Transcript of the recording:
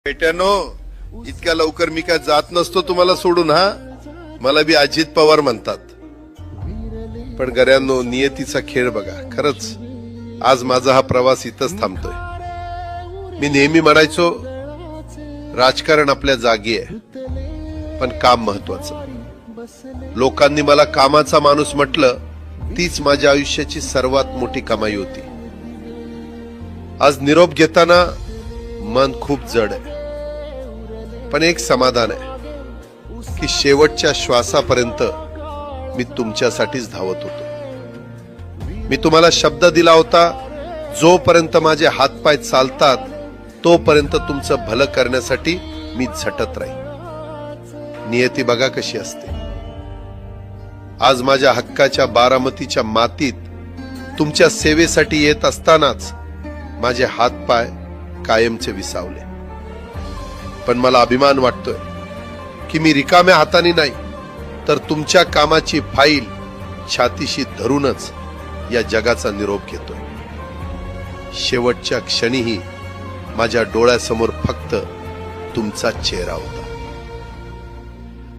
बेट्यानो, इतक्या लवकर मी काय जात नसतो तुम्हाला सोडून. हा, मला बी अजित पवार म्हणतात. पण गऱ्यांनो, नियतीचा खेळ बघा. खरंच आज माझा हा प्रवास इथंच थांबतोय. मी नेहमी म्हणायचो राजकारण आपल्या जागी आहे, पण काम महत्वाचं. लोकांनी मला कामाचा माणूस म्हटलं, तीच माझ्या आयुष्याची सर्वात मोठी कमाई होती. आज निरोप घेताना मन खूप जड आहे, पण एक समाधान आहे की शेवटच्या श्वासापर्यंत मी तुमच्यासाठीच धावत होतो. मी तुम्हाला शब्द दिला होता, जोपर्यंत माझे हातपाय चालतात तोपर्यंत तुमचं भलं करण्यासाठी मी झटत राहील. नियती बघा कशी असते. आज माझ्या हक्काच्या बारामतीच्या मातीत तुमच्या सेवेसाठी येत असतानाच माझे हातपाय कायमचे विसावले. पण मला अभिमान वाटतोय की मी रिकाम्या हाताने नाही, तर तुमच्या कामाची फाईल छातीशी धरूनच या जगाचा निरोप घेतोय. शेवटच्या क्षणीही माझ्या डोळ्यासमोर फक्त तुमचा चेहरा होता.